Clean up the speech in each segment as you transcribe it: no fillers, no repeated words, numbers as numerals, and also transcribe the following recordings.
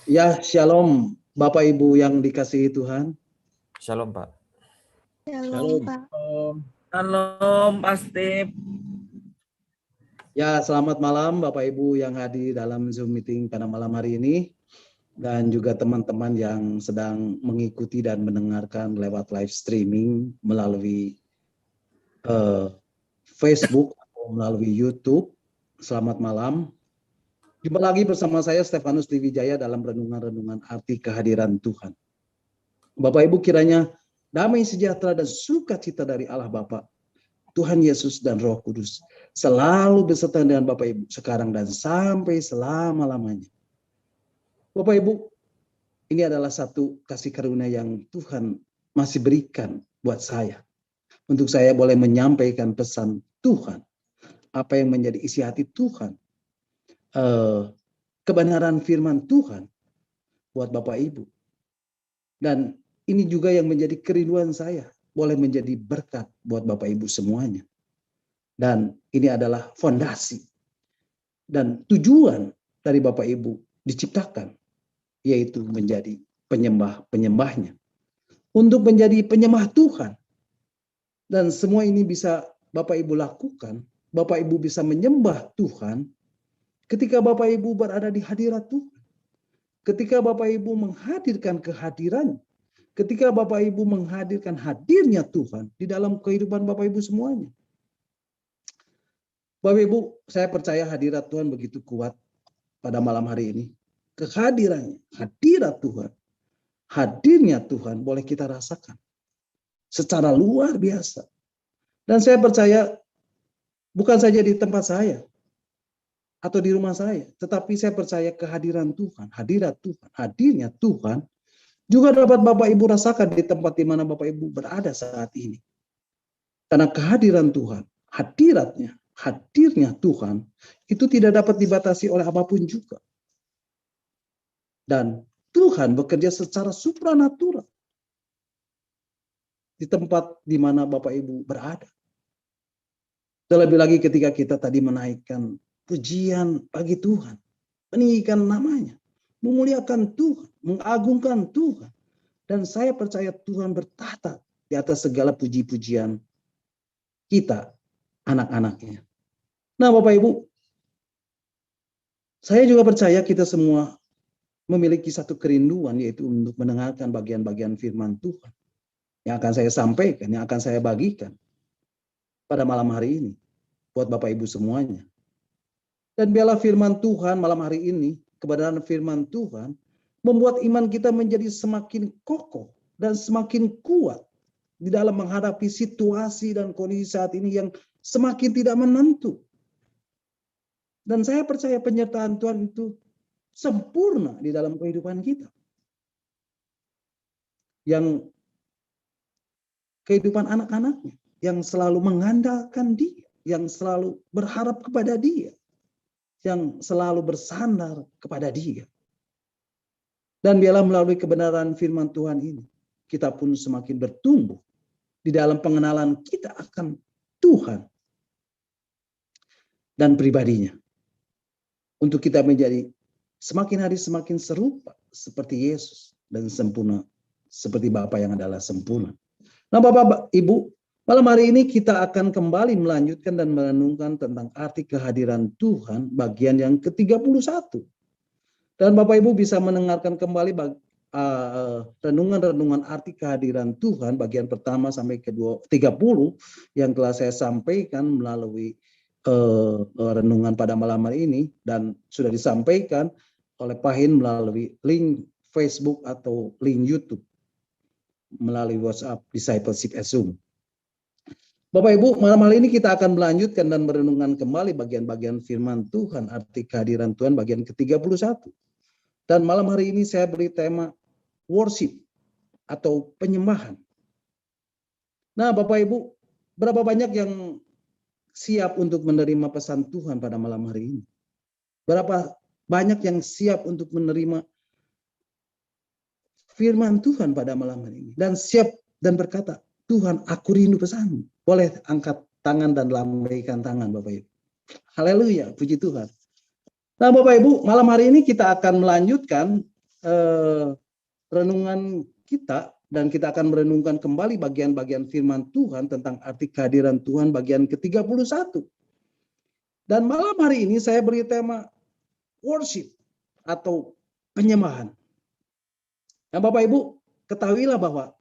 Ya, shalom Bapak Ibu yang dikasihi Tuhan. Shalom, Pak. Shalom, Pak. Shalom, Pak Steve. Ya, selamat malam Bapak Ibu yang hadir dalam Zoom meeting pada malam hari ini. Dan juga teman-teman yang sedang mengikuti dan mendengarkan lewat live streaming melalui Facebook atau melalui YouTube. Selamat malam. Jumpa lagi bersama saya Stefanus Diwijaya dalam renungan-renungan arti kehadiran Tuhan. Bapak Ibu, kiranya damai sejahtera dan sukacita dari Allah Bapa, Tuhan Yesus dan Roh Kudus selalu beserta dengan Bapak Ibu sekarang dan sampai selama-lamanya. Bapak Ibu, ini adalah satu kasih karunia yang Tuhan masih berikan buat saya. Untuk saya boleh menyampaikan pesan Tuhan. Apa yang menjadi isi hati Tuhan. Kebenaran firman Tuhan buat Bapak Ibu. Dan ini juga yang menjadi kerinduan saya. Boleh menjadi berkat buat Bapak Ibu semuanya. Dan ini adalah fondasi. Dan tujuan dari Bapak Ibu diciptakan. Yaitu menjadi penyembah-penyembahnya. Untuk menjadi penyembah Tuhan. Dan semua ini bisa Bapak Ibu lakukan. Bapak Ibu bisa menyembah Tuhan. Ketika Bapak Ibu berada di hadirat Tuhan. Ketika Bapak Ibu menghadirkan kehadirannya. Ketika Bapak Ibu menghadirkan hadirnya Tuhan. Di dalam kehidupan Bapak Ibu semuanya. Bapak Ibu, saya percaya hadirat Tuhan begitu kuat pada malam hari ini. Kehadirannya, hadirat Tuhan, hadirnya Tuhan boleh kita rasakan secara luar biasa. Dan saya percaya bukan saja di tempat saya atau di rumah saya, tetapi saya percaya kehadiran Tuhan, hadirat Tuhan, hadirnya Tuhan juga dapat Bapak Ibu rasakan di tempat di mana Bapak Ibu berada saat ini. Karena kehadiran Tuhan, hadiratnya, hadirnya Tuhan itu tidak dapat dibatasi oleh apapun juga. Dan Tuhan bekerja secara supranatural di tempat di mana Bapak Ibu berada. Terlebih lagi ketika kita tadi menaikkan pujian bagi Tuhan, meninggikan namanya, memuliakan Tuhan, mengagungkan Tuhan. Dan saya percaya Tuhan bertahta di atas segala puji-pujian kita, anak-anaknya. Nah Bapak Ibu, saya juga percaya kita semua memiliki satu kerinduan, yaitu untuk mendengarkan bagian-bagian firman Tuhan yang akan saya sampaikan, yang akan saya bagikan pada malam hari ini buat Bapak Ibu semuanya. Dan biarlah firman Tuhan malam hari ini, kebenaran firman Tuhan membuat iman kita menjadi semakin kokoh dan semakin kuat di dalam menghadapi situasi dan kondisi saat ini yang semakin tidak menentu. Dan saya percaya penyertaan Tuhan itu sempurna di dalam kehidupan kita. Yang kehidupan anak-anaknya, yang selalu mengandalkan Dia, yang selalu berharap kepada Dia, yang selalu bersandar kepada Dia. Dan biarlah melalui kebenaran firman Tuhan ini, kita pun semakin bertumbuh di dalam pengenalan kita akan Tuhan dan pribadinya. Untuk kita menjadi semakin hari semakin serupa seperti Yesus dan sempurna seperti Bapa yang adalah sempurna. Nah Bapak Ibu, malam hari ini kita akan kembali melanjutkan dan merenungkan tentang arti kehadiran Tuhan bagian yang ke-31. Dan Bapak Ibu bisa mendengarkan kembali renungan-renungan arti kehadiran Tuhan bagian pertama sampai ke-30 yang telah saya sampaikan melalui renungan pada malam hari ini dan sudah disampaikan oleh Pahin melalui link Facebook atau link YouTube melalui WhatsApp Discipleship at Zoom. Bapak Ibu, malam hari ini kita akan melanjutkan dan merenungkan kembali bagian-bagian firman Tuhan, arti kehadiran Tuhan bagian ke-31. Dan malam hari ini saya beri tema worship atau penyembahan. Nah Bapak Ibu, berapa banyak yang siap untuk menerima pesan Tuhan pada malam hari ini? Berapa banyak yang siap untuk menerima firman Tuhan pada malam hari ini? Dan siap dan berkata, Tuhan aku rindu pesanmu. Boleh angkat tangan dan lambaikan tangan Bapak Ibu. Haleluya, puji Tuhan. Nah Bapak Ibu, malam hari ini kita akan melanjutkan renungan kita, dan kita akan merenungkan kembali bagian-bagian firman Tuhan tentang arti kehadiran Tuhan bagian ke-31. Dan malam hari ini saya beri tema worship atau penyembahan. Nah, Bapak Ibu, ketahuilah bahwa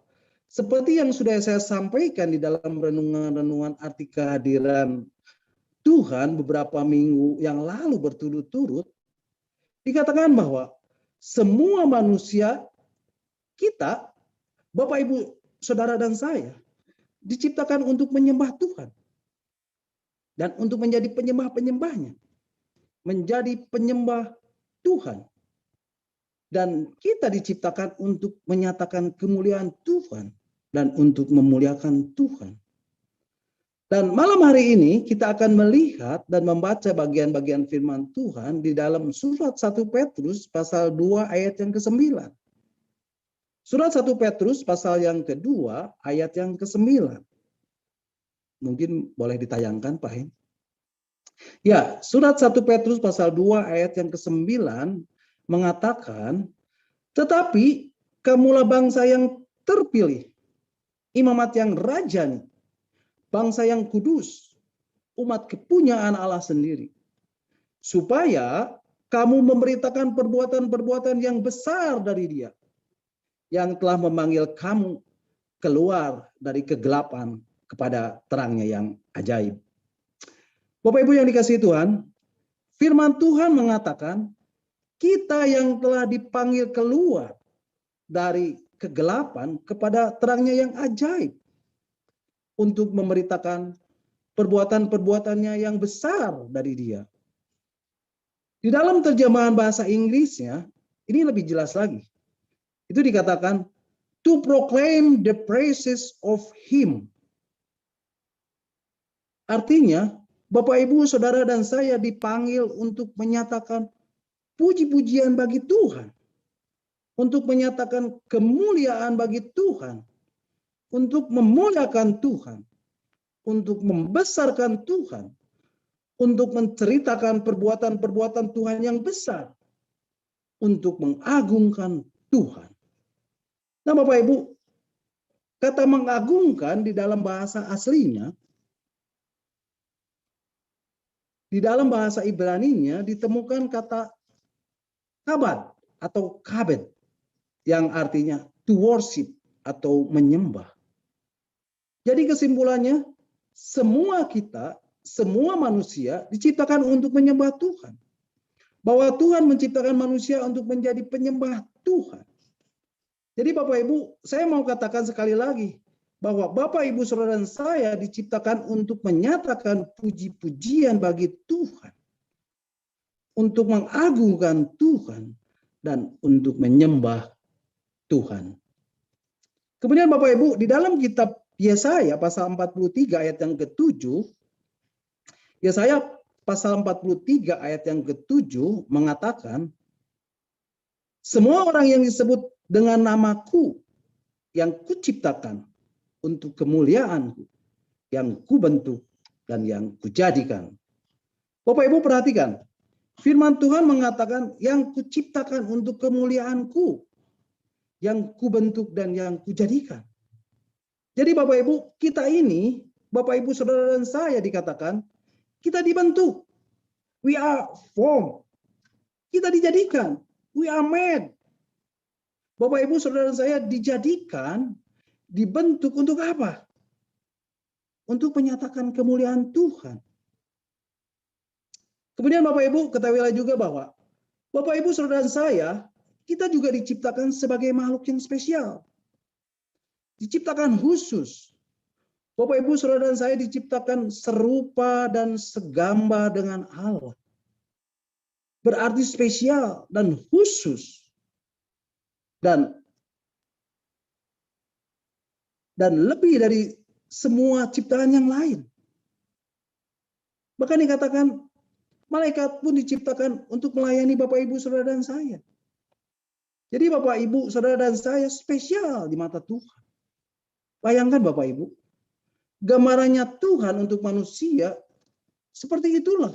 seperti yang sudah saya sampaikan di dalam renungan-renungan arti kehadiran Tuhan beberapa minggu yang lalu berturut-turut, dikatakan bahwa semua manusia kita, Bapak Ibu, Saudara dan saya, diciptakan untuk menyembah Tuhan. Dan untuk menjadi penyembah-penyembahnya. Menjadi penyembah Tuhan. Dan kita diciptakan untuk menyatakan kemuliaan Tuhan. Dan untuk memuliakan Tuhan. Dan malam hari ini kita akan melihat dan membaca bagian-bagian firman Tuhan di dalam surat 1 Petrus pasal 2 ayat yang ke-9. Surat 1 Petrus pasal yang kedua ayat yang ke-9. Mungkin boleh ditayangkan Pak Hen. Ya, surat 1 Petrus pasal 2 ayat yang ke-9 mengatakan, tetapi kamulah bangsa yang terpilih, imamat yang rajani, bangsa yang kudus, umat kepunyaan Allah sendiri, supaya kamu memberitakan perbuatan-perbuatan yang besar dari Dia, yang telah memanggil kamu keluar dari kegelapan kepada terangnya yang ajaib. Bapak Ibu yang dikasihi Tuhan, firman Tuhan mengatakan, kita yang telah dipanggil keluar dari kegelapan kepada terangnya yang ajaib, untuk memberitakan perbuatan-perbuatannya yang besar dari Dia. Di dalam terjemahan bahasa Inggrisnya, ini lebih jelas lagi. Itu dikatakan, to proclaim the praises of Him. Artinya, Bapak, Ibu, Saudara, dan saya dipanggil untuk menyatakan puji-pujian bagi Tuhan. Untuk menyatakan kemuliaan bagi Tuhan. Untuk memuliakan Tuhan. Untuk membesarkan Tuhan. Untuk menceritakan perbuatan-perbuatan Tuhan yang besar. Untuk mengagungkan Tuhan. Nah, Bapak Ibu, kata mengagungkan di dalam bahasa aslinya, di dalam bahasa Ibraninya ditemukan kata kabad atau kabed, yang artinya to worship atau menyembah. Jadi kesimpulannya, semua kita, semua manusia diciptakan untuk menyembah Tuhan. Bahwa Tuhan menciptakan manusia untuk menjadi penyembah Tuhan. Jadi Bapak Ibu, saya mau katakan sekali lagi bahwa Bapak Ibu Saudara dan saya diciptakan untuk menyatakan puji-pujian bagi Tuhan. Untuk mengagungkan Tuhan dan untuk menyembah Tuhan. Kemudian Bapak Ibu, di dalam kitab Yesaya pasal 43 ayat yang ke-7, Yesaya pasal 43 ayat yang ke-7 mengatakan, semua orang yang disebut dengan namaku yang kuciptakan untuk kemuliaanku, yang kubentuk dan yang kujadikan. Bapak Ibu perhatikan, firman Tuhan mengatakan yang kuciptakan untuk kemuliaanku, yang kubentuk dan yang kujadikan. Jadi Bapak Ibu, kita ini, Bapak Ibu Saudara dan saya dikatakan, kita dibentuk. We are formed. Kita dijadikan. We are made. Bapak Ibu Saudara saya dijadikan, dibentuk untuk apa? Untuk menyatakan kemuliaan Tuhan. Kemudian Bapak Ibu ketahuilah juga bahwa Bapak Ibu Saudara saya, kita juga diciptakan sebagai makhluk yang spesial. Diciptakan khusus. Bapak Ibu Saudara saya diciptakan serupa dan segambar dengan Allah. Berarti spesial dan khusus. Dan lebih dari semua ciptaan yang lain. Bahkan dikatakan malaikat pun diciptakan untuk melayani Bapak Ibu Saudara dan saya. Jadi Bapak Ibu Saudara dan saya spesial di mata Tuhan. Bayangkan Bapak Ibu, gambarannya Tuhan untuk manusia seperti itulah.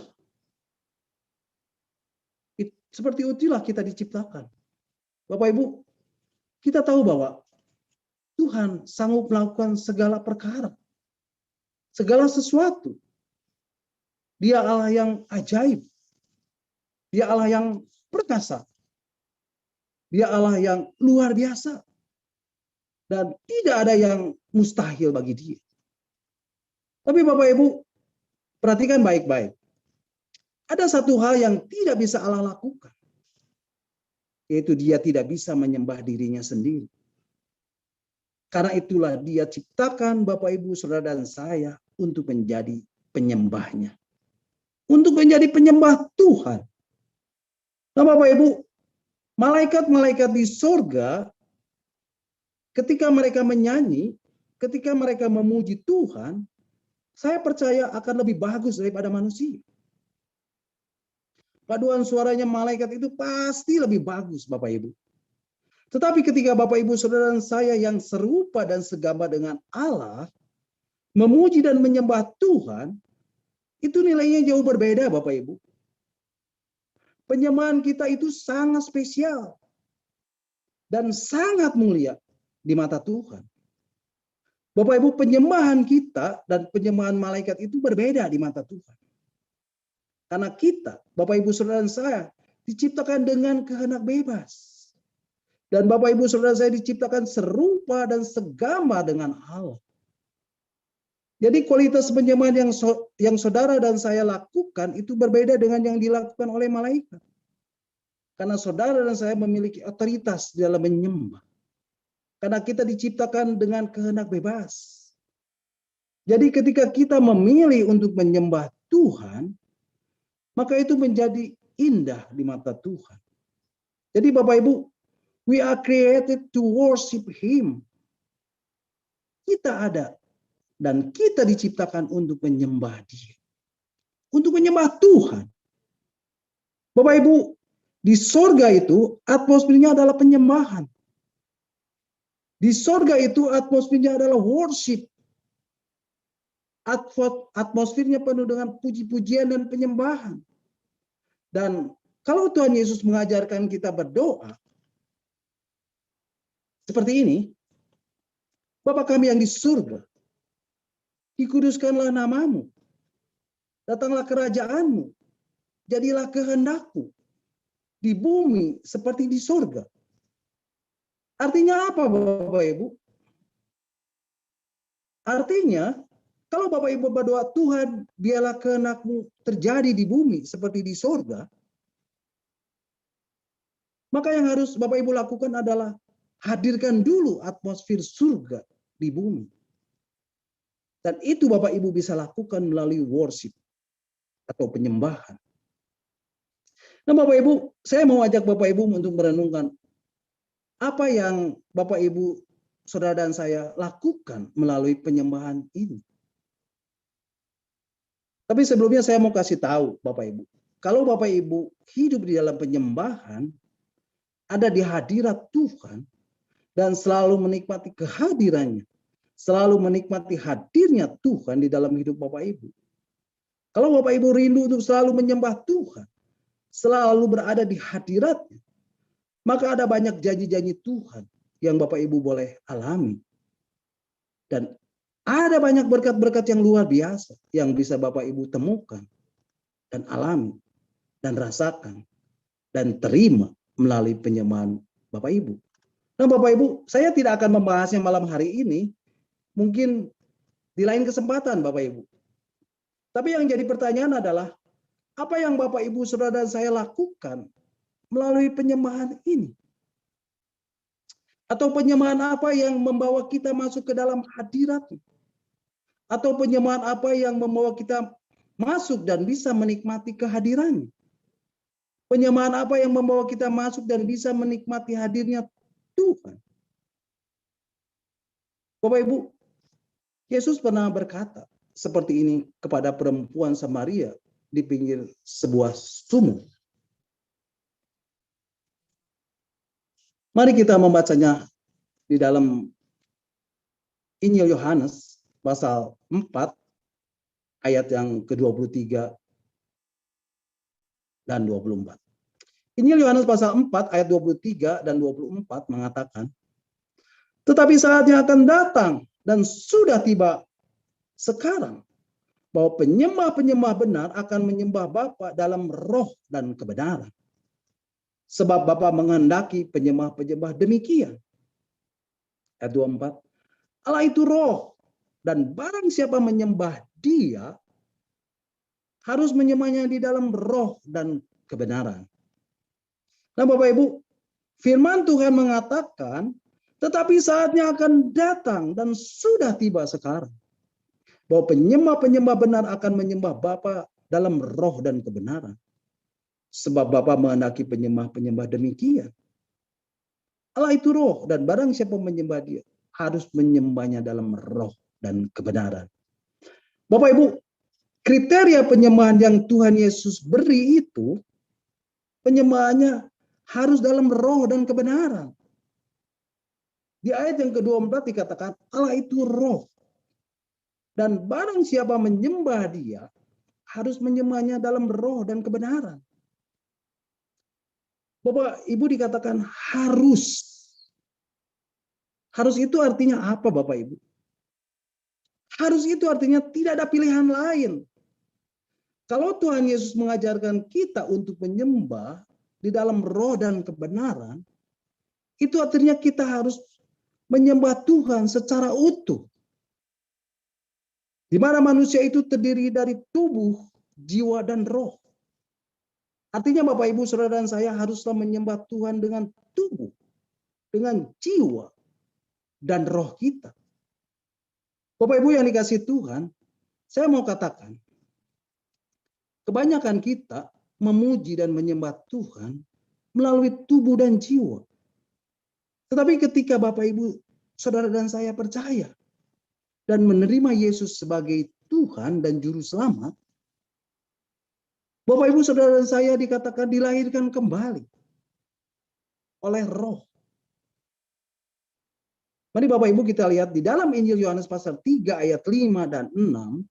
Seperti itulah kita diciptakan. Bapak Ibu, kita tahu bahwa Tuhan sanggup melakukan segala perkara, segala sesuatu. Dia Allah yang ajaib. Dia Allah yang perkasa. Dia Allah yang luar biasa. Dan tidak ada yang mustahil bagi dia. Tapi Bapak Ibu, perhatikan baik-baik. Ada satu hal yang tidak bisa Allah lakukan. Yaitu dia tidak bisa menyembah dirinya sendiri. Karena itulah dia ciptakan Bapak Ibu, Saudara dan saya untuk menjadi penyembahnya. Untuk menjadi penyembah Tuhan. Nah Bapak Ibu, malaikat-malaikat di sorga, ketika mereka menyanyi, ketika mereka memuji Tuhan, saya percaya akan lebih bagus daripada manusia. Paduan suaranya malaikat itu pasti lebih bagus Bapak Ibu. Tetapi ketika Bapak Ibu Saudara dan saya yang serupa dan segambar dengan Allah, memuji dan menyembah Tuhan, itu nilainya jauh berbeda Bapak Ibu. Penyembahan kita itu sangat spesial dan sangat mulia di mata Tuhan. Bapak Ibu, penyembahan kita dan penyembahan malaikat itu berbeda di mata Tuhan. Karena kita, Bapak Ibu Saudara dan saya, diciptakan dengan kehendak bebas. Dan Bapak Ibu Saudara saya diciptakan serupa dan segambar dengan Allah. Jadi kualitas penyembahan yang saudara dan saya lakukan itu berbeda dengan yang dilakukan oleh malaikat. Karena saudara dan saya memiliki otoritas dalam menyembah. Karena kita diciptakan dengan kehendak bebas. Jadi ketika kita memilih untuk menyembah Tuhan, maka itu menjadi indah di mata Tuhan. Jadi Bapak Ibu, we are created to worship Him. Kita ada dan kita diciptakan untuk menyembah Dia. Untuk menyembah Tuhan. Bapak Ibu, di sorga itu atmosfernya adalah penyembahan. Di sorga itu atmosfernya adalah worship. Atmosfernya penuh dengan puji-pujian dan penyembahan. Dan kalau Tuhan Yesus mengajarkan kita berdoa seperti ini, Bapa kami yang di surga, dikuduskanlah namamu, datanglah kerajaanmu, jadilah kehendakmu di bumi seperti di surga. Artinya apa Bapak Ibu? Artinya kalau Bapak Ibu berdoa, Tuhan biarlah kehendakmu terjadi di bumi seperti di surga, maka yang harus Bapak Ibu lakukan adalah hadirkan dulu atmosfer surga di bumi. Dan itu Bapak Ibu bisa lakukan melalui worship atau penyembahan. Nah Bapak Ibu, saya mau ajak Bapak Ibu untuk merenungkan apa yang Bapak Ibu, Saudara dan saya lakukan melalui penyembahan ini. Tapi sebelumnya saya mau kasih tahu Bapak Ibu, kalau Bapak Ibu hidup di dalam penyembahan, ada di hadirat Tuhan, dan selalu menikmati kehadirannya, selalu menikmati hadirnya Tuhan di dalam hidup Bapak Ibu. Kalau Bapak Ibu rindu untuk selalu menyembah Tuhan, selalu berada di hadiratnya, maka ada banyak janji-janji Tuhan yang Bapak Ibu boleh alami. Dan ada banyak berkat-berkat yang luar biasa yang bisa Bapak Ibu temukan dan alami dan rasakan dan terima melalui penyembahan Bapak Ibu. Nah Bapak Ibu, saya tidak akan membahasnya malam hari ini, mungkin di lain kesempatan Bapak Ibu. Tapi yang jadi pertanyaan adalah, apa yang Bapak Ibu Saudara dan saya lakukan melalui penyembahan ini? Atau penyembahan apa yang membawa kita masuk ke dalam hadirat-Nya? Atau penyembahan apa yang membawa kita masuk dan bisa menikmati kehadiran-Nya? Penyembahan apa yang membawa kita masuk dan bisa menikmati hadirnya Tuhan? Bapak Ibu, Yesus pernah berkata seperti ini kepada perempuan Samaria di pinggir sebuah sumur. Mari kita membacanya di dalam Injil Yohanes pasal 4 ayat yang ke-23 dan 24. Injil Yohanes pasal 4 ayat 23 dan 24 mengatakan, tetapi saatnya akan datang dan sudah tiba sekarang bahwa penyembah-penyembah benar akan menyembah Bapa dalam roh dan kebenaran. Sebab Bapa menghendaki penyembah-penyembah demikian. Ayat 24. Allah itu roh, dan barang siapa menyembah Dia harus menyembahnya di dalam roh dan kebenaran. Nah, Bapak Ibu, firman Tuhan mengatakan, tetapi saatnya akan datang dan sudah tiba sekarang bahwa penyembah-penyembah benar akan menyembah Bapa dalam roh dan kebenaran. Sebab Bapa menghendaki penyembah-penyembah demikian. Allah itu roh, dan barang siapa menyembah Dia harus menyembahnya dalam roh dan kebenaran. Bapak Ibu, kriteria penyembahan yang Tuhan Yesus beri itu, penyembahannya harus dalam roh dan kebenaran. Di ayat yang ke-24 dikatakan Allah itu roh, dan barang siapa menyembah Dia harus menyembahnya dalam roh dan kebenaran. Bapak Ibu, dikatakan harus. Harus itu artinya apa, Bapak Ibu? Harus itu artinya tidak ada pilihan lain. Kalau Tuhan Yesus mengajarkan kita untuk menyembah di dalam roh dan kebenaran, itu artinya kita harus menyembah Tuhan secara utuh. Di mana manusia itu terdiri dari tubuh, jiwa, dan roh. Artinya Bapak Ibu Saudara dan saya haruslah menyembah Tuhan dengan tubuh, dengan jiwa, dan roh kita. Bapak Ibu yang dikasihi Tuhan, saya mau katakan, kebanyakan kita memuji dan menyembah Tuhan melalui tubuh dan jiwa. Tetapi ketika Bapak Ibu Saudara dan saya percaya dan menerima Yesus sebagai Tuhan dan Juru Selamat, Bapak Ibu Saudara dan saya dikatakan dilahirkan kembali oleh roh. Mari Bapak Ibu kita lihat di dalam Injil Yohanes pasal 3 ayat 5 dan 6.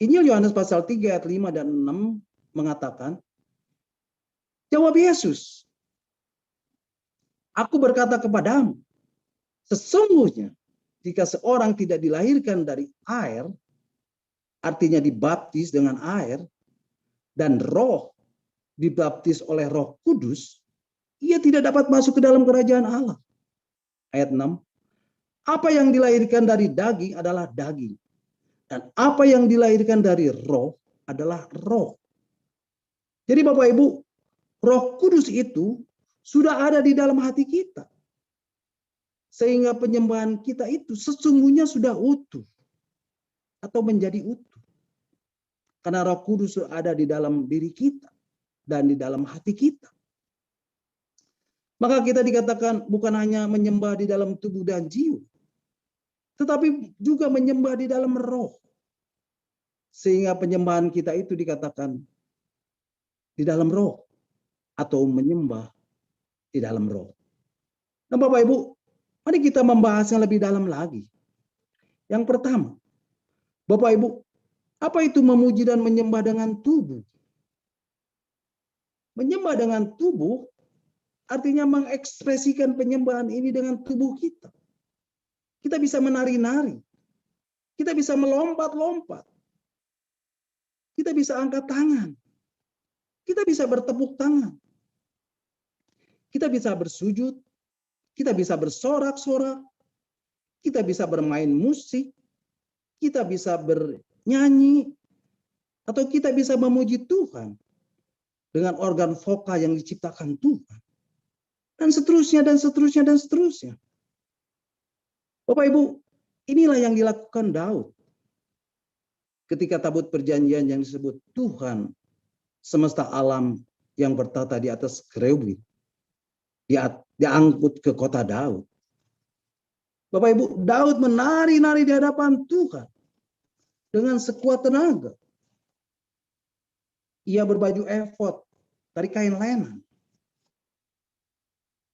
Injil Yohanes pasal 3 ayat 5 dan 6 mengatakan, jawab Yesus, aku berkata kepadamu, sesungguhnya jika seorang tidak dilahirkan dari air, artinya dibaptis dengan air, dan roh dibaptis oleh Roh Kudus, ia tidak dapat masuk ke dalam kerajaan Allah. Ayat 6. Apa yang dilahirkan dari daging adalah daging, dan apa yang dilahirkan dari roh adalah roh. Jadi Bapak Ibu, Roh Kudus itu sudah ada di dalam hati kita. Sehingga penyembahan kita itu sesungguhnya sudah utuh atau menjadi utuh. Karena Roh Kudus ada di dalam diri kita dan di dalam hati kita. Maka kita dikatakan bukan hanya menyembah di dalam tubuh dan jiwa, tetapi juga menyembah di dalam roh. Sehingga penyembahan kita itu dikatakan di dalam roh atau menyembah di dalam roh. Nah Bapak Ibu, mari kita membahasnya lebih dalam lagi. Yang pertama, Bapak Ibu, apa itu memuji dan menyembah dengan tubuh? Menyembah dengan tubuh artinya mengekspresikan penyembahan ini dengan tubuh kita. Kita bisa menari-nari. Kita bisa melompat-lompat. Kita bisa angkat tangan. Kita bisa bertepuk tangan. Kita bisa bersujud. Kita bisa bersorak-sorak. Kita bisa bermain musik. Kita bisa bernyanyi. Atau kita bisa memuji Tuhan dengan organ vokal yang diciptakan Tuhan. Dan seterusnya, dan seterusnya, dan seterusnya. Bapak Ibu, inilah yang dilakukan Daud. Ketika tabut perjanjian yang disebut Tuhan semesta alam yang bertata di atas kerubin diangkut ke kota Daud. Bapak Ibu, Daud menari-nari di hadapan Tuhan dengan sekuat tenaga. Ia berbaju efod dari kain lenan.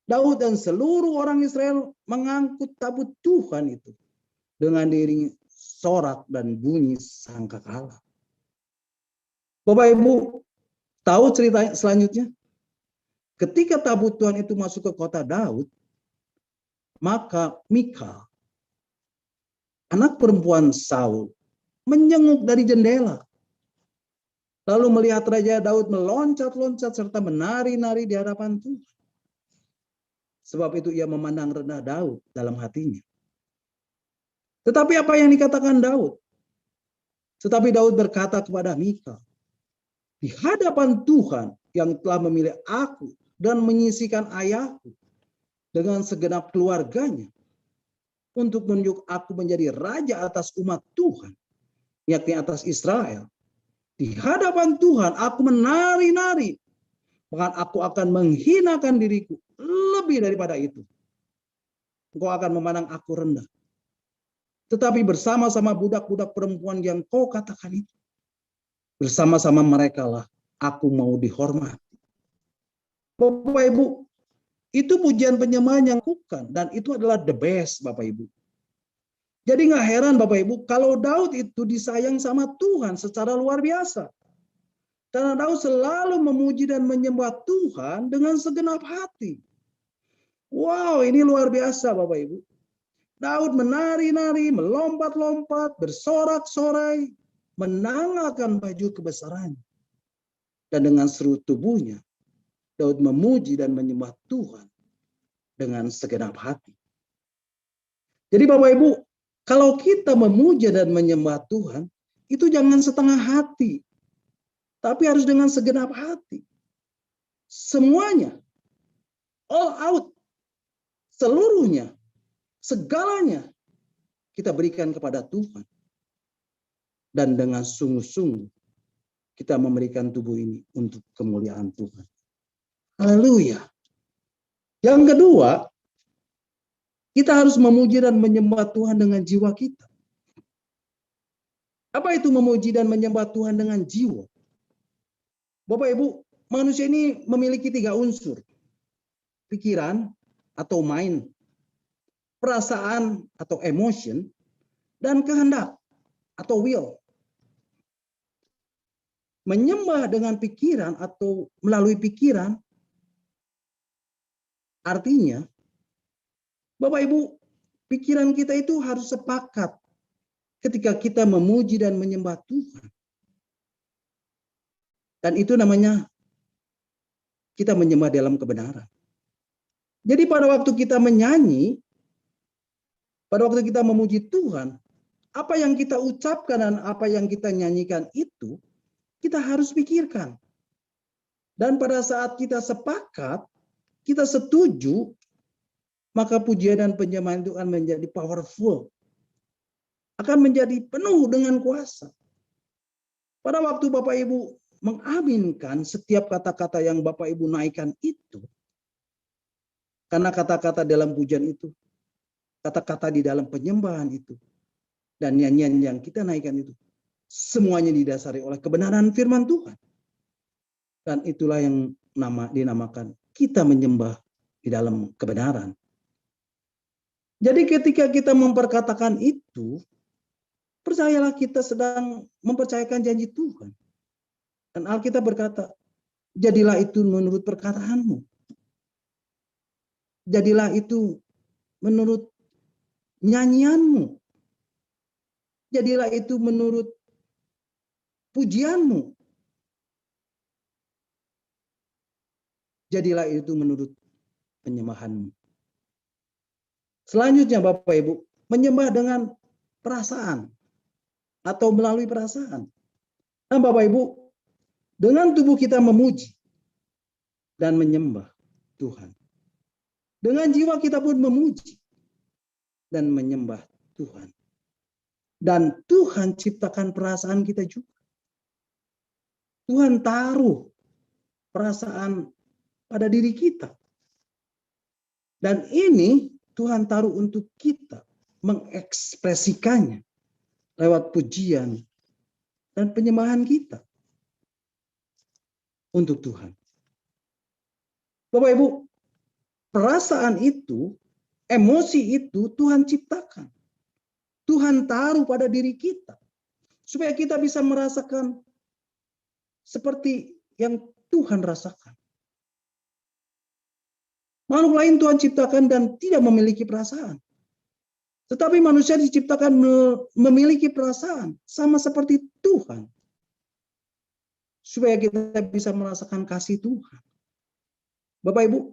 Daud dan seluruh orang Israel mengangkut tabut Tuhan itu dengan diiringi sorak dan bunyi sangkakala. Bapak Ibu, Tahu cerita selanjutnya? Ketika tabut Tuhan itu masuk ke kota Daud, maka Mikal, anak perempuan Saul, menjenguk dari jendela. Lalu melihat Raja Daud meloncat-loncat serta menari-nari di hadapan Tuhan. Sebab itu ia memandang rendah Daud dalam hatinya. Tetapi apa yang dikatakan Daud? Tetapi Daud berkata kepada Mikal, di hadapan Tuhan yang telah memilih aku dan menyisihkan ayahku dengan segenap keluarganya untuk menunjuk aku menjadi raja atas umat Tuhan, yakni atas Israel. Di hadapan Tuhan aku menari-nari, bahkan aku akan menghinakan diriku lebih daripada itu. Engkau akan memandang aku rendah. Tetapi bersama-sama budak-budak perempuan yang kau katakan itu, bersama-sama mereka lah aku mau dihormati. Bapak Ibu, itu pujian penyembahan yang bukan, dan itu adalah the best, Bapak Ibu. Jadi nggak heran Bapak Ibu, kalau Daud itu disayang sama Tuhan secara luar biasa. Karena Daud selalu memuji dan menyembah Tuhan dengan segenap hati. Wow, ini luar biasa Bapak Ibu. Daud menari-nari, melompat-lompat, bersorak-sorai, menanggalkan baju kebesarannya. Dan dengan seluruh tubuhnya, Daud memuji dan menyembah Tuhan dengan segenap hati. Jadi Bapak Ibu, kalau kita memuja dan menyembah Tuhan, itu jangan setengah hati, tapi harus dengan segenap hati. Semuanya, all out, seluruhnya, segalanya kita berikan kepada Tuhan. Dan dengan sungguh-sungguh kita memberikan tubuh ini untuk kemuliaan Tuhan. Haleluya. Yang kedua, kita harus memuji dan menyembah Tuhan dengan jiwa kita. Apa itu memuji dan menyembah Tuhan dengan jiwa? Bapak Ibu, manusia ini memiliki 3 unsur. Pikiran atau mind, perasaan atau emotion, dan kehendak atau will. Menyembah dengan pikiran atau melalui pikiran, artinya, Bapak Ibu, pikiran kita itu harus sepakat ketika kita memuji dan menyembah Tuhan. Dan itu namanya kita menyembah dalam kebenaran. Jadi pada waktu kita menyanyi, pada waktu kita memuji Tuhan, apa yang kita ucapkan dan apa yang kita nyanyikan itu, kita harus pikirkan. Dan pada saat kita sepakat, kita setuju, maka pujian dan penyembahan itu akan menjadi powerful. Akan menjadi penuh dengan kuasa. Pada waktu Bapak Ibu mengaminkan setiap kata-kata yang Bapak Ibu naikkan itu, karena kata-kata dalam pujian itu, kata-kata di dalam penyembahan itu, dan nyanyian yang kita naikkan itu, semuanya didasari oleh kebenaran firman Tuhan. Dan itulah yang dinamakan kita menyembah di dalam kebenaran. Jadi ketika kita memperkatakan itu, percayalah kita sedang mempercayakan janji Tuhan. Dan Alkitab berkata, jadilah itu menurut perkataanmu. Jadilah itu menurut nyanyianmu. Jadilah itu menurut pujianmu. Jadilah itu menurut penyembahanmu. Selanjutnya Bapak Ibu, menyembah dengan perasaan atau melalui perasaan. Nah Bapak Ibu, dengan tubuh kita memuji dan menyembah Tuhan. Dengan jiwa kita pun memuji dan menyembah Tuhan. Dan Tuhan ciptakan perasaan kita juga. Tuhan taruh perasaan pada diri kita. Dan ini Tuhan taruh untuk kita mengekspresikannya lewat pujian dan penyembahan kita untuk Tuhan. Bapak Ibu, perasaan itu, emosi itu Tuhan ciptakan. Tuhan taruh pada diri kita supaya kita bisa merasakan seperti yang Tuhan rasakan. Makhluk lain Tuhan ciptakan dan tidak memiliki perasaan. Tetapi manusia diciptakan memiliki perasaan sama seperti Tuhan. Supaya kita bisa merasakan kasih Tuhan. Bapak Ibu,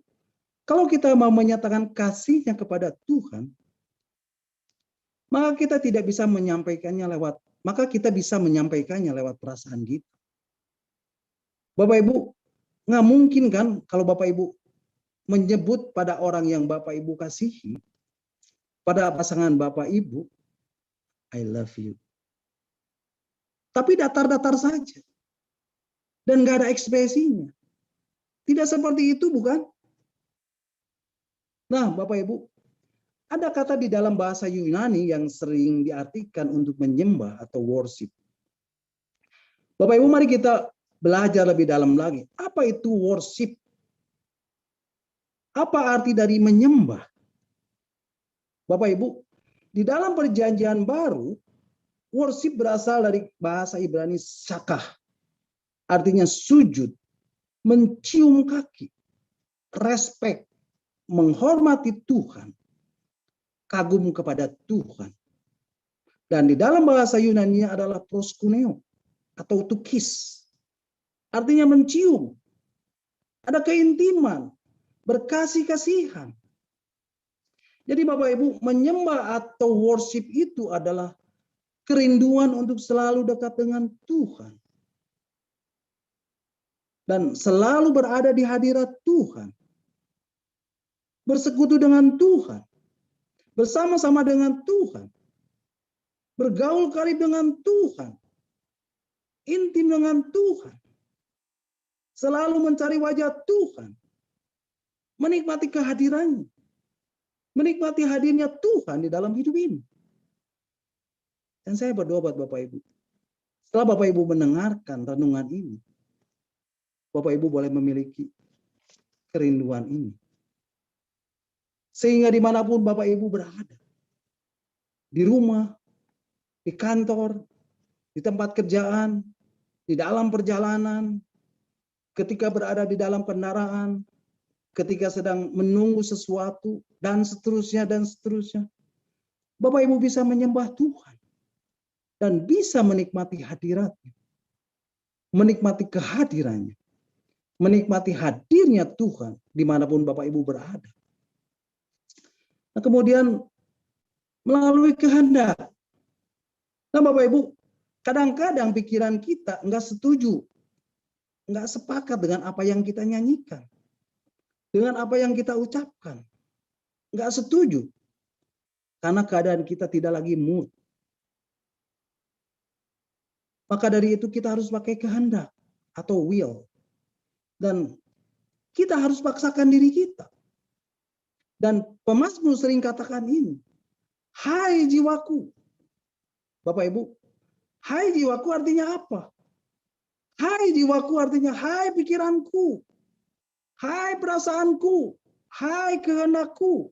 kalau kita mau menyatakan kasihnya kepada Tuhan, maka kita tidak bisa menyampaikannya lewat perasaan kita. Bapak Ibu, nggak mungkin kan kalau Bapak Ibu menyebut pada orang yang Bapak Ibu kasihi, pada pasangan Bapak Ibu, I love you. Tapi datar-datar saja. Dan nggak ada ekspresinya. Tidak seperti itu, bukan? Nah, Bapak Ibu, ada kata di dalam bahasa Yunani yang sering diartikan untuk menyembah atau worship. Bapak Ibu, mari kita belajar lebih dalam lagi. Apa itu worship? Apa arti dari menyembah? Bapak Ibu, di dalam perjanjian baru, worship berasal dari bahasa Ibrani sakah. Artinya sujud, mencium kaki, respect, menghormati Tuhan, kagum kepada Tuhan. Dan di dalam bahasa Yunani adalah proskuneo atau to kiss. Artinya mencium. Ada keintiman, berkasih-kasihan. Jadi Bapak Ibu, menyembah atau worship itu adalah kerinduan untuk selalu dekat dengan Tuhan. Dan selalu berada di hadirat Tuhan. Bersekutu dengan Tuhan. Bersama-sama dengan Tuhan. Bergaul karib dengan Tuhan. Intim dengan Tuhan. Selalu mencari wajah Tuhan. Menikmati kehadirannya. Menikmati hadirnya Tuhan di dalam hidup ini. Dan saya berdoa buat Bapak Ibu. Setelah Bapak Ibu mendengarkan renungan ini, Bapak Ibu boleh memiliki kerinduan ini. Sehingga dimanapun Bapak Ibu berada. Di rumah, di kantor, di tempat kerjaan, di dalam perjalanan, ketika berada di dalam kendaraan, ketika sedang menunggu sesuatu, dan seterusnya, dan seterusnya. Bapak Ibu bisa menyembah Tuhan. Dan bisa menikmati hadiratnya. Menikmati kehadirannya. Menikmati hadirnya Tuhan dimanapun Bapak Ibu berada. Nah, kemudian melalui kehendak. Nah Bapak Ibu, kadang-kadang pikiran kita nggak setuju, nggak sepakat dengan apa yang kita nyanyikan, dengan apa yang kita ucapkan, nggak setuju, karena keadaan kita tidak lagi mood. Maka dari itu kita harus pakai kehendak atau will. Dan kita harus paksakan diri kita. Dan pemazmur sering katakan ini. Hai jiwaku. Bapak Ibu. Hai jiwaku artinya apa? Hai jiwaku artinya hai pikiranku. Hai perasaanku. Hai kehendakku.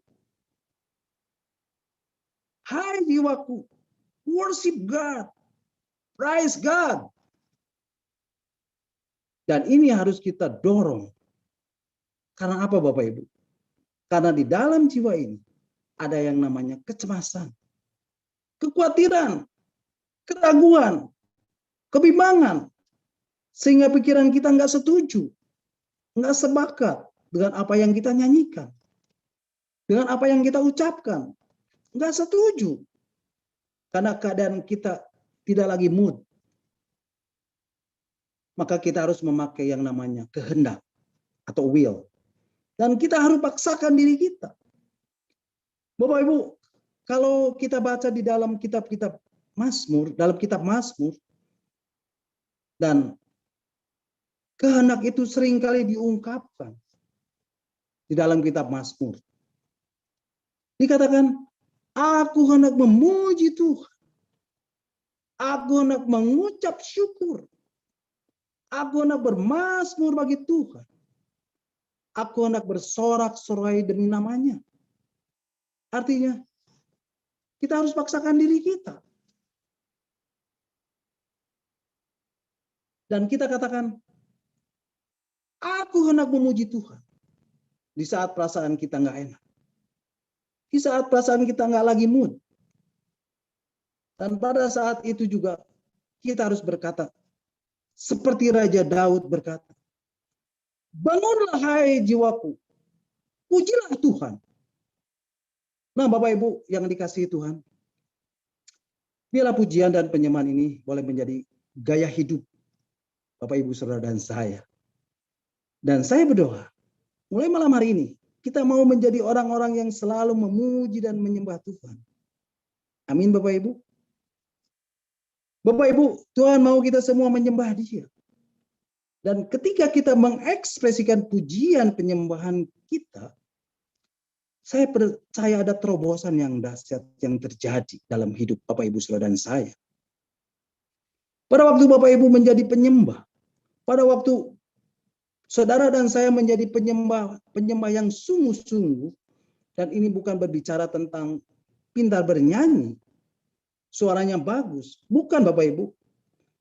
Hai jiwaku. Worship God. Praise God. Dan ini harus kita dorong. Karena apa Bapak Ibu? Karena di dalam jiwa ini ada yang namanya kecemasan, kekhawatiran, keraguan, kebimbangan. Sehingga pikiran kita nggak setuju, nggak sepakat dengan apa yang kita nyanyikan. Dengan apa yang kita ucapkan. Nggak setuju. Karena keadaan kita tidak lagi mood. Maka kita harus memakai yang namanya kehendak atau will. Dan kita harus paksakan diri kita. Bapak Ibu, kalau kita baca di dalam kitab-kitab Mazmur, dalam kitab Mazmur, dan kehendak itu seringkali diungkapkan di dalam kitab Mazmur. Dikatakan, aku hendak memuji Tuhan. Aku hendak mengucap syukur. Aku hendak bermazmur bagi Tuhan. Aku hendak bersorak-sorai demi namanya. Artinya, kita harus paksakan diri kita. Dan kita katakan, Aku hendak memuji Tuhan di saat perasaan kita nggak enak. Di saat perasaan kita nggak lagi mood. Dan pada saat itu juga kita harus berkata, seperti Raja Daud berkata, bangunlah hai jiwaku, pujilah Tuhan. Nah Bapak Ibu yang dikasihi Tuhan, biarlah pujian dan penyembahan ini boleh menjadi gaya hidup Bapak Ibu Saudara dan saya. Dan saya berdoa, mulai malam hari ini, kita mau menjadi orang-orang yang selalu memuji dan menyembah Tuhan. Amin Bapak Ibu. Bapak Ibu, Tuhan mau kita semua menyembah Dia. Dan ketika kita mengekspresikan pujian penyembahan kita, saya percaya ada terobosan yang dahsyat yang terjadi dalam hidup Bapak Ibu Saudara dan saya. Pada waktu Bapak Ibu menjadi penyembah, pada waktu saudara dan saya menjadi penyembah yang sungguh-sungguh, dan ini bukan berbicara tentang pintar bernyanyi, suaranya bagus, bukan Bapak Ibu,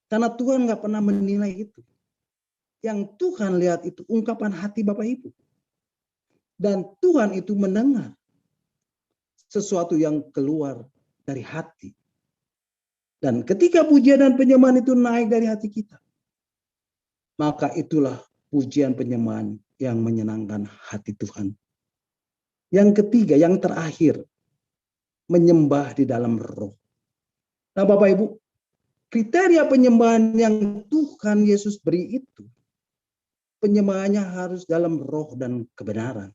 karena Tuhan nggak pernah menilai itu. Yang Tuhan lihat itu ungkapan hati Bapak Ibu. Dan Tuhan itu mendengar sesuatu yang keluar dari hati. Dan ketika pujian dan penyembahan itu naik dari hati kita, maka itulah pujian penyembahan yang menyenangkan hati Tuhan. Yang ketiga, yang terakhir, menyembah di dalam roh. Nah Bapak Ibu, kriteria penyembahan yang Tuhan Yesus beri itu, penyembahannya harus dalam roh dan kebenaran.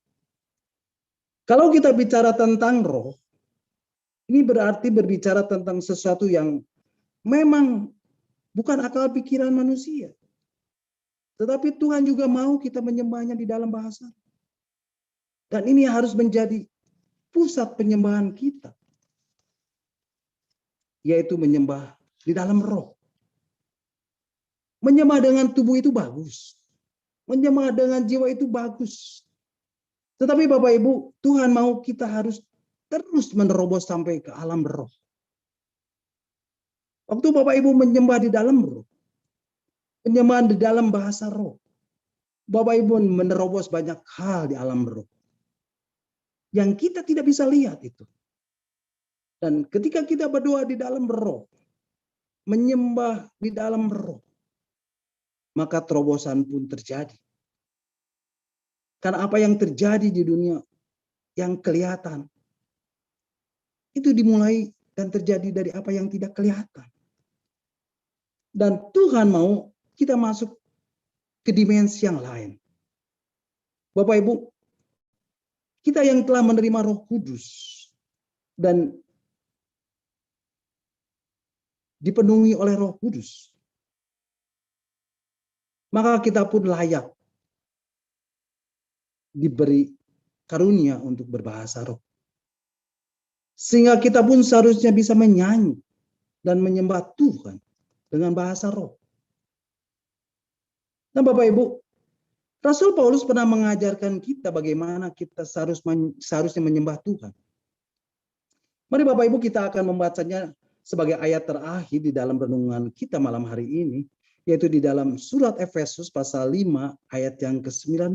Kalau kita bicara tentang roh, ini berarti berbicara tentang sesuatu yang memang bukan akal pikiran manusia. Tetapi Tuhan juga mau kita menyembahnya di dalam bahasa. Dan ini harus menjadi pusat penyembahan kita. Yaitu menyembah di dalam roh. Menyembah dengan tubuh itu bagus. Menyembah dengan jiwa itu bagus. Tetapi Bapak Ibu, Tuhan mau kita harus terus menerobos sampai ke alam roh. Waktu Bapak Ibu menyembah di dalam roh, penyembahan di dalam bahasa roh, Bapak Ibu menerobos banyak hal di alam roh. Yang kita tidak bisa lihat itu. Dan ketika kita berdoa di dalam roh, menyembah di dalam roh, maka terobosan pun terjadi. Karena apa yang terjadi di dunia yang kelihatan, itu dimulai dan terjadi dari apa yang tidak kelihatan. Dan Tuhan mau kita masuk ke dimensi yang lain. Bapak Ibu, kita yang telah menerima Roh Kudus dan dipenuhi oleh Roh Kudus, maka kita pun layak diberi karunia untuk berbahasa roh. Sehingga kita pun seharusnya bisa menyanyi dan menyembah Tuhan dengan bahasa roh. Nah Bapak Ibu, Rasul Paulus pernah mengajarkan kita bagaimana kita seharusnya menyembah Tuhan. Mari Bapak Ibu kita akan membacanya sebagai ayat terakhir di dalam renungan kita malam hari ini, yaitu di dalam surat Efesus pasal 5 ayat yang ke-19.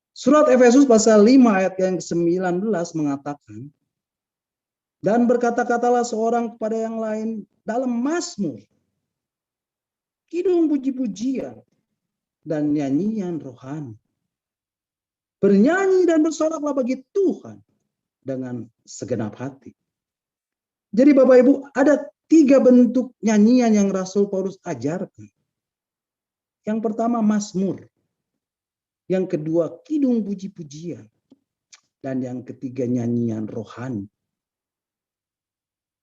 Surat Efesus pasal 5 ayat yang ke-19 mengatakan, dan berkata-katalah seorang kepada yang lain dalam mazmur, kidung puji-pujian, dan nyanyian rohani. Bernyanyi dan bersoraklah bagi Tuhan dengan segenap hati. Jadi Bapak Ibu, ada 3 bentuk nyanyian yang Rasul Paulus ajarkan. Yang pertama mazmur. Yang kedua kidung puji-pujian. Dan yang ketiga nyanyian rohani.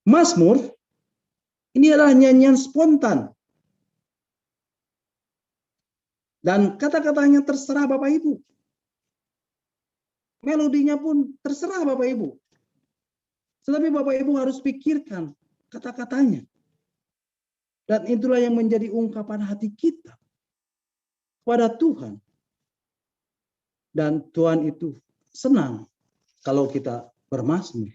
Mazmur ini adalah nyanyian spontan. Dan kata-katanya terserah Bapak Ibu. Melodinya pun terserah Bapak Ibu. Tetapi Bapak Ibu harus pikirkan kata-katanya. Dan itulah yang menjadi ungkapan hati kita kepada Tuhan. Dan Tuhan itu senang kalau kita bermazmur.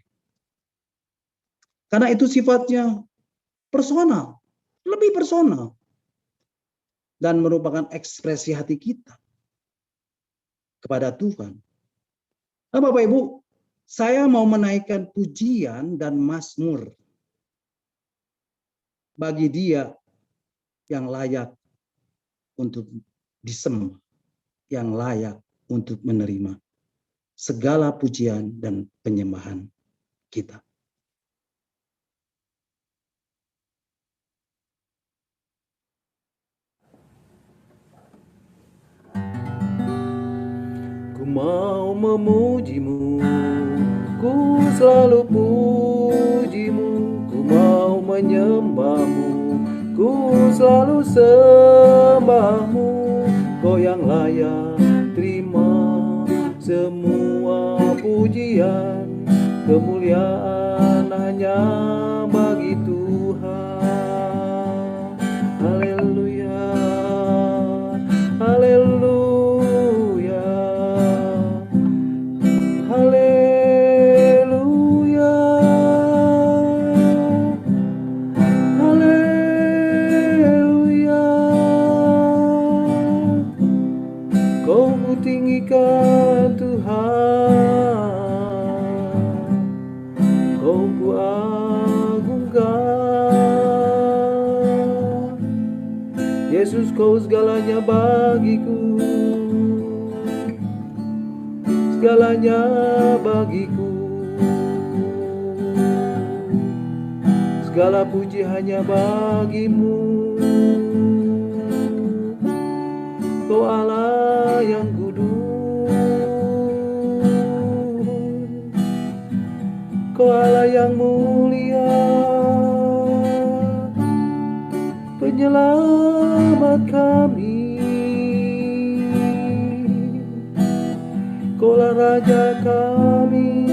Karena itu sifatnya personal, lebih personal. dan merupakan ekspresi hati kita kepada Tuhan. Nah, Bapak Ibu, saya mau menaikkan pujian dan mazmur bagi Dia yang layak untuk disembah, yang layak untuk menerima segala pujian dan penyembahan kita. Ku mau memujimu, ku selalu pujimu, ku mau menyembahmu, ku selalu sembahmu. Kau yang layak terima semua pujian, kemuliaan hanya bagi Tuhan. Haleluya, haleluya. Haleluya, haleluya. Kau kutinggikan Tuhan, Kau kuagungkan. Yesus, Kau segalanya bagiku, segalanya bagiku. Segala puji hanya bagimu. Kau Allah yang kudus, Kau Allah yang mulia, penyelamat kami. Kaulah Raja kami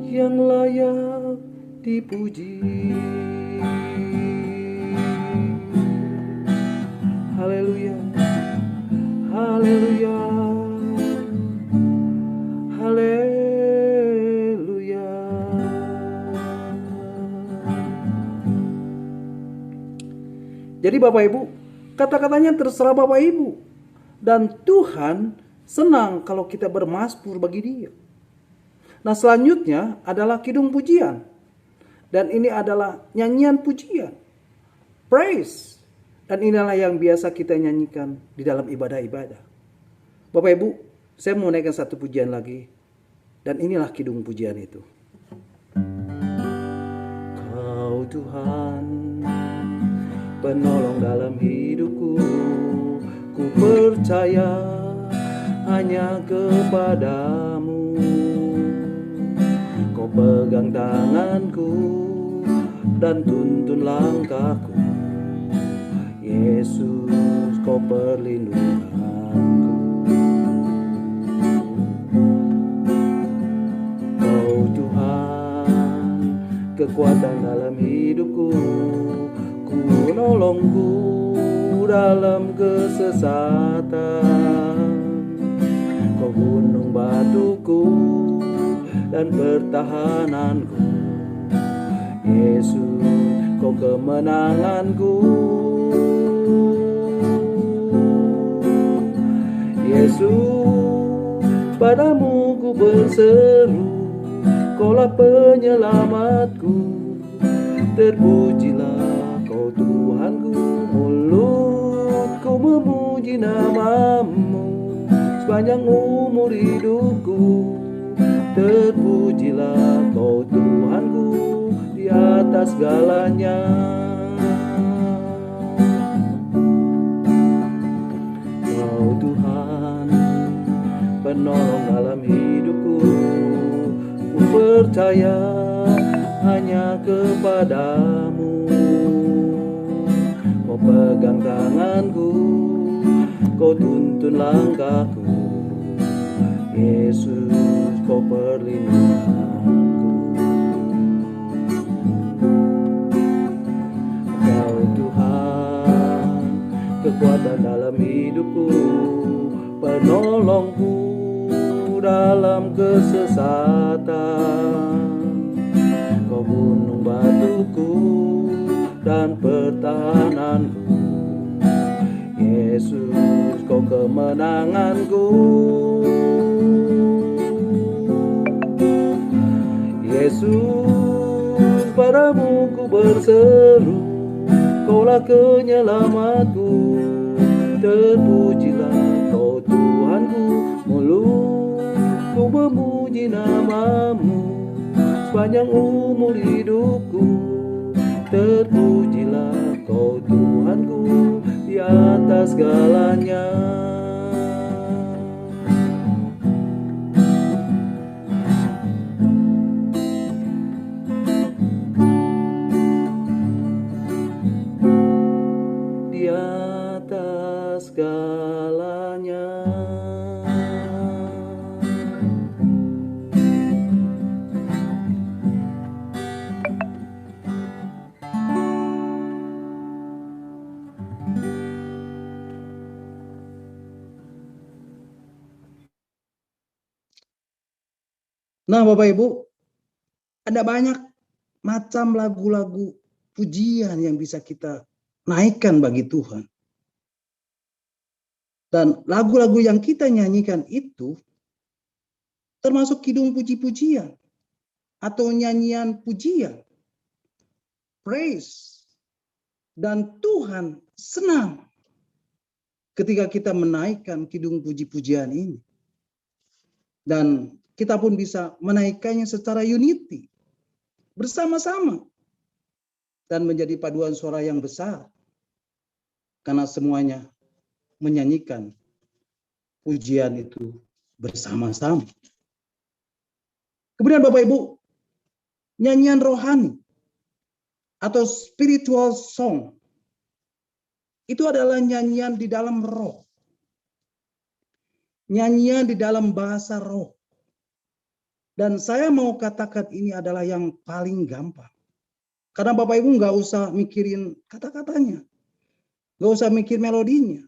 yang layak dipuji. Haleluya, haleluya, haleluya. Jadi Bapak Ibu, kata-katanya terserah Bapak Ibu. Dan Tuhan senang kalau kita bermazmur bagi Dia. Nah, selanjutnya adalah kidung pujian. Dan ini adalah nyanyian pujian. Praise. Dan inilah yang biasa kita nyanyikan di dalam ibadah-ibadah. Bapak Ibu, saya mau naikkan satu pujian lagi. Dan inilah kidung pujian itu. Kau Tuhan, penolong dalam hidupku, ku percaya hanya kepadamu. Kau pegang tanganku dan tuntun langkahku. Yesus, Kau perlindunganku. Kau Tuhan, kekuatan dalam hidupku, ku nolongku dalam kesesatan. Kau gunung batuku dan pertahananku. Yesus, Kau kemenanganku. Yesus, padamu ku berseru, Kaulah penyelamatku. Terpujilah Kau Tuhanku, mulutku memuji nama-Mu sepanjang umur hidupku. Terpujilah Kau Tuhanku di atas segalanya. Kau Tuhan, penolong dalam hidupku, ku percaya hanya kepadamu. Kau pegang tanganku, Kau tuntun langkahku. Yesus, Kau perlindunganku. Kau Tuhan, kekuatan dalam hidupku, penolongku dalam kesesatan. Kau gunung batuku dan pertahananku. Yesus, kau kemenanganku. Yesus, padamu ku berseru, Kaulah penyelamatku. Terpujilah Kau Tuhanku, mulutku memuji namamu sepanjang umur hidupku. Terpujilah Kau Tuhanku di atas segalanya. Di atas segalanya. Nah, Bapak Ibu, ada banyak macam lagu-lagu pujian yang bisa kita naikkan bagi Tuhan. Dan lagu-lagu yang kita nyanyikan itu termasuk kidung puji-pujian atau nyanyian pujian, praise. Dan Tuhan senang ketika kita menaikkan kidung puji-pujian ini. Dan kita pun bisa menaikkannya secara unity, bersama-sama. Dan menjadi paduan suara yang besar. Karena semuanya menyanyikan pujian itu bersama-sama. Kemudian Bapak Ibu, nyanyian rohani atau spiritual song itu adalah nyanyian di dalam roh. Nyanyian di dalam bahasa roh. Dan saya mau katakan ini adalah yang paling gampang. Karena Bapak Ibu nggak usah mikirin kata-katanya. Nggak usah mikir melodinya.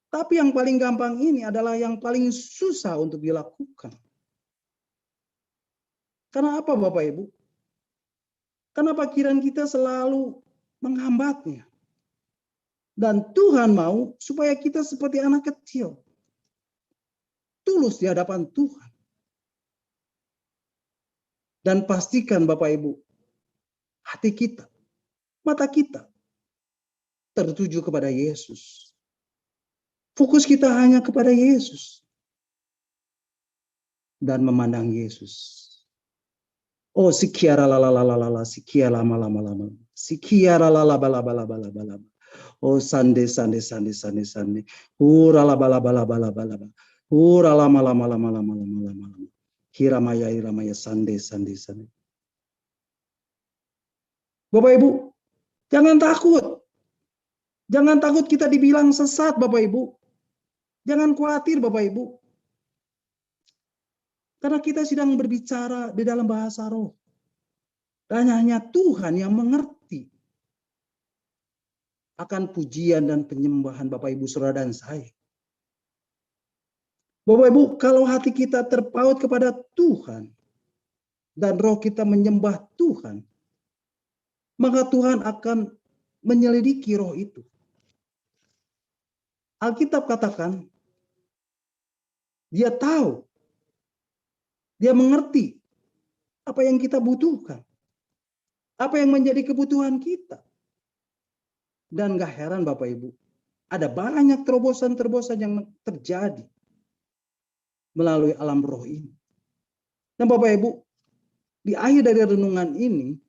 Tapi yang paling gampang ini adalah yang paling susah untuk dilakukan. Karena apa Bapak Ibu? Karena pikiran kita selalu menghambatnya. Dan Tuhan mau supaya kita seperti anak kecil. Tulus di hadapan Tuhan. Dan pastikan Bapak Ibu, hati kita, mata kita tertuju kepada Yesus. Fokus kita hanya kepada Yesus. Dan memandang Yesus. Oh, sikiara lalalalala, sikiara lama-lama-lama. Sikiara lalabala-bala-bala-bala. Oh, sande. Hura labala-bala-bala-bala. Hura lama-lama-lama-lama-lama. Hiramaya sande. Bapak Ibu, jangan takut. Jangan takut kita dibilang sesat Bapak Ibu. Jangan khawatir Bapak Ibu. Karena kita sedang berbicara di dalam bahasa roh. Dan hanya Tuhan yang mengerti akan pujian dan penyembahan Bapak Ibu Saudara dan saya. Bapak Ibu, kalau hati kita terpaut kepada Tuhan dan roh kita menyembah Tuhan, maka Tuhan akan menyelidiki roh itu. Alkitab katakan, dia tahu, dia mengerti apa yang kita butuhkan, apa yang menjadi kebutuhan kita. Dan gak heran Bapak Ibu, ada banyak terobosan-terobosan yang terjadi melalui alam roh ini. Dan Bapak Ibu, di akhir dari renungan ini,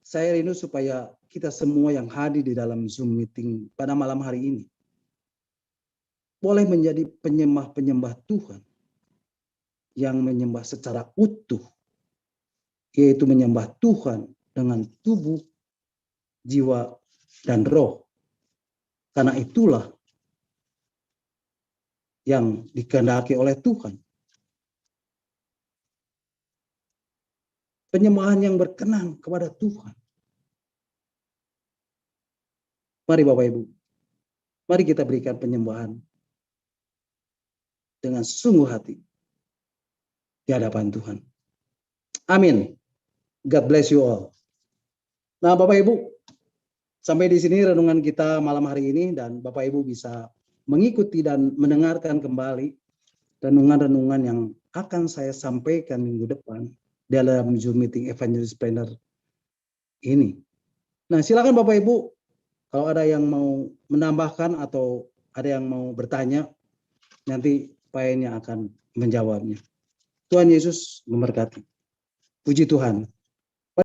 saya rindu supaya kita semua yang hadir di dalam Zoom meeting pada malam hari ini, boleh menjadi penyembah-penyembah Tuhan yang menyembah secara utuh, yaitu menyembah Tuhan dengan tubuh, jiwa, dan roh. Karena itulah yang dikehendaki oleh Tuhan. Penyembahan yang berkenan kepada Tuhan. Mari Bapak Ibu, mari kita berikan penyembahan dengan sungguh hati di hadapan Tuhan. Amin. God bless you all. Nah, Bapak Ibu, sampai di sini renungan kita malam hari ini, dan Bapak Ibu bisa mengikuti dan mendengarkan kembali renungan-renungan yang akan saya sampaikan minggu depan dalam Zoom meeting Evangelist Planner ini. Nah, silakan Bapak Ibu, kalau ada yang mau menambahkan atau ada yang mau bertanya, nanti Pak En yang akan menjawabnya. Tuhan Yesus memberkati. Puji Tuhan.